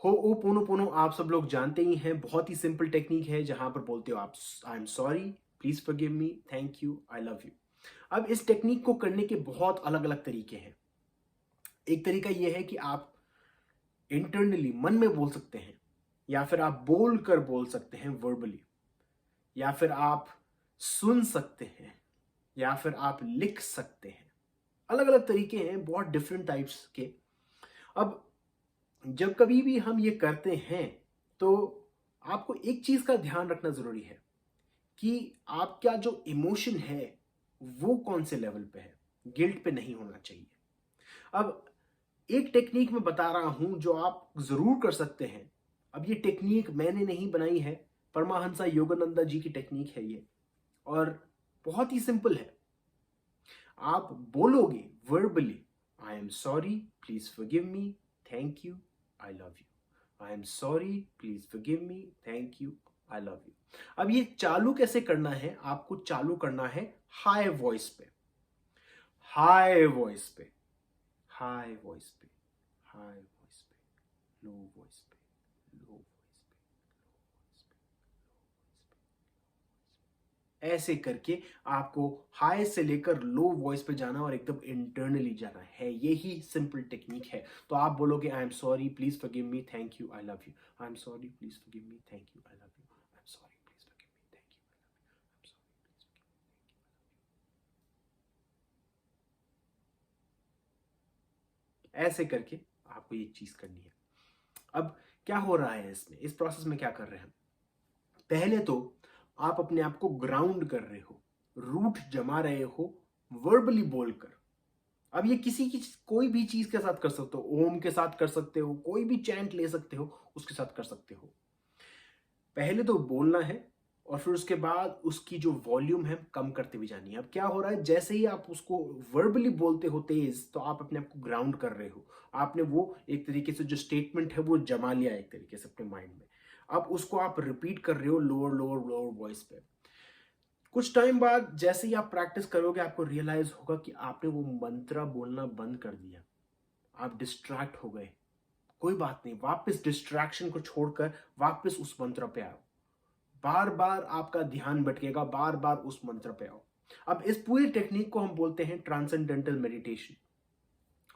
होओपोनोपोनो आप सब लोग जानते ही हैं, बहुत ही सिंपल टेक्निक है जहां पर बोलते हो आप I am sorry, please forgive me, thank you, I love you. अब इस टेक्निक को करने के बहुत अलग अलग तरीके हैं। एक तरीका यह है कि आप इंटरनली मन में बोल सकते हैं, या फिर आप बोल कर बोल सकते हैं वर्बली, या फिर आप सुन सकते हैं, या फिर आप लिख सकते हैं। अलग अलग तरीके हैं, बहुत डिफरेंट टाइप्स के। अब जब कभी भी हम ये करते हैं तो आपको एक चीज का ध्यान रखना जरूरी है कि आपका जो इमोशन है वो कौन से लेवल पे है। गिल्ट पे नहीं होना चाहिए। अब एक टेक्निक मैं बता रहा हूं जो आप जरूर कर सकते हैं। अब ये टेक्निक मैंने नहीं बनाई है, परमाहंसा योगानंदा जी की टेक्निक है ये, और बहुत ही सिंपल है। आप बोलोगे verbally, I am sorry, please forgive me, thank you, I love you. I am sorry, please forgive me, thank you, I love you. अब ये चालू कैसे करना है? आपको चालू करना है हाई वॉइस पे, हाई वॉइस पे, हाई वॉइस पे, हाई वॉइस पे, लो वॉइस पे, लो वॉइस पे, ऐसे करके आपको हाई से लेकर लो वॉइस पे जाना और एकदम इंटरनली जाना है। यही सिंपल टेक्निक है। तो आप बोलोगे I am sorry, please forgive me, thank you, I love you. I am sorry, please forgive me, thank you, I love you. I am sorry, please forgive me, thank you, I love you. I am sorry, please forgive me, thank you, I love you. ऐसे करके आपको ये चीज करनी है। अब क्या हो रहा है इसमें, इस प्रोसेस में क्या कर रहे हैं? पहले तो आप अपने आप को ग्राउंड कर रहे हो, रूट जमा रहे हो वर्बली बोलकर। अब ये किसी की कोई भी चीज के साथ कर सकते हो, ओम के साथ कर सकते हो, कोई भी चैंट ले सकते हो, उसके साथ कर सकते हो। पहले तो बोलना है और फिर उसके बाद उसकी जो वॉल्यूम है कम करते हुए जानी है। अब क्या हो रहा है, जैसे ही आप उसको वर्बली बोलते हो तेज, तो आप अपने आप को ग्राउंड कर रहे हो। आपने वो एक तरीके से जो स्टेटमेंट है वो जमा लिया एक तरीके से अपने माइंड में। अब उसको आप रिपीट कर रहे हो लोअर लोअर लोअर वॉइस पे। कुछ टाइम बाद जैसे ही आप प्रैक्टिस करोगे, आपको रियलाइज होगा कि आपने वो मंत्र बोलना बंद कर दिया, आप डिस्ट्रैक्ट हो गए। कोई बात नहीं, वापस डिस्ट्रैक्शन को छोड़कर वापस उस मंत्र पे आओ। बार बार आपका ध्यान भटकेगा, बार बार उस मंत्र पे आओ। अब इस पूरी टेक्निक को हम बोलते हैं ट्रांसेंडेंटल मेडिटेशन।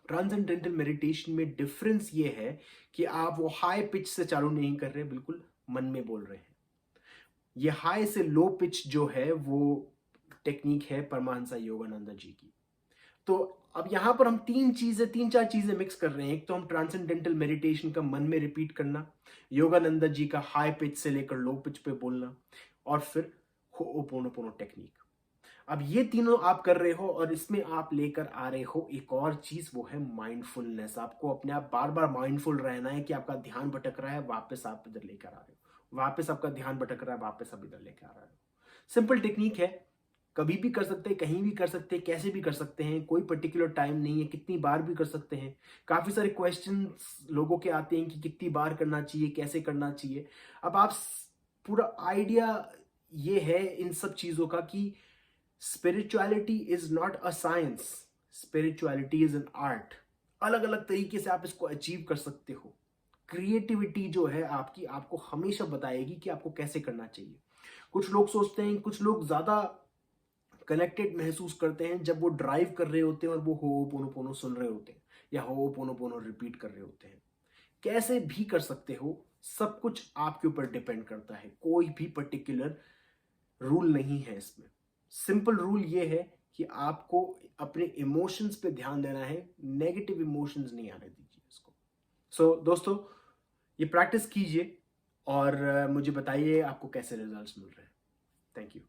ट्रांसेंडेंटल मेडिटेशन में डिफरेंस ये है कि आप वो हाई पिच से चालू नहीं कर रहे, बिल्कुल मन में बोल रहे हैं। ये हाई से लो पिच जो है वो टेक्निक है परमहंसा योगानंदा जी की। तो अब यहां पर हम तीन चार चीजें मिक्स कर रहे हैं। एक तो हम ट्रांसेंडेंटल मेडिटेशन का मन में रिपीट करना, योगानंदा जी का हाई पिच से लेकर लो पिच पे बोलना, और फिर होओपोनोपोनो टेक्निक। अब ये तीनों आप कर रहे हो और इसमें आप लेकर आ रहे हो एक और चीज, वो है माइंडफुलनेस। आपको अपने आप बार बार माइंडफुल रहना है कि आपका ध्यान भटक रहा है, वापस आप इधर लेकर आ रहे हो, वापस आपका ध्यान भटक रहा है, वापस आप इधर लेकर आ रहे हो। सिंपल टेक्निक है, कभी भी कर सकते हैं, कहीं भी कर सकते हैं, कैसे भी कर सकते हैं, कोई पर्टिकुलर टाइम नहीं है, कितनी बार भी कर सकते हैं। काफी सारे क्वेश्चंस लोगों के आते हैं कि कितनी बार करना चाहिए, कैसे करना चाहिए। अब आप पूरा आइडिया ये है इन सब चीजों का कि spirituality is not a science, spirituality is an art. अलग अलग तरीके से आप इसको अचीव कर सकते हो। क्रिएटिविटी जो है आपकी, आपको हमेशा बताएगी कि आपको कैसे करना चाहिए। कुछ लोग सोचते हैं, कुछ लोग ज्यादा कनेक्टेड महसूस करते हैं जब वो ड्राइव कर रहे होते हैं और वो होओपोनोपोनो सुन रहे होते हैं या होओपोनोपोनो रिपीट कर रहे होते हैं। कैसे भी कर सकते हो, सब कुछ आपके ऊपर डिपेंड करता है। कोई भी पर्टिकुलर रूल नहीं है इसमें। सिंपल रूल ये है कि आपको अपने इमोशंस पे ध्यान देना है, नेगेटिव इमोशंस नहीं आने दीजिए इसको। दोस्तों, ये प्रैक्टिस कीजिए और मुझे बताइए आपको कैसे रिजल्ट्स मिल रहे हैं। Thank you.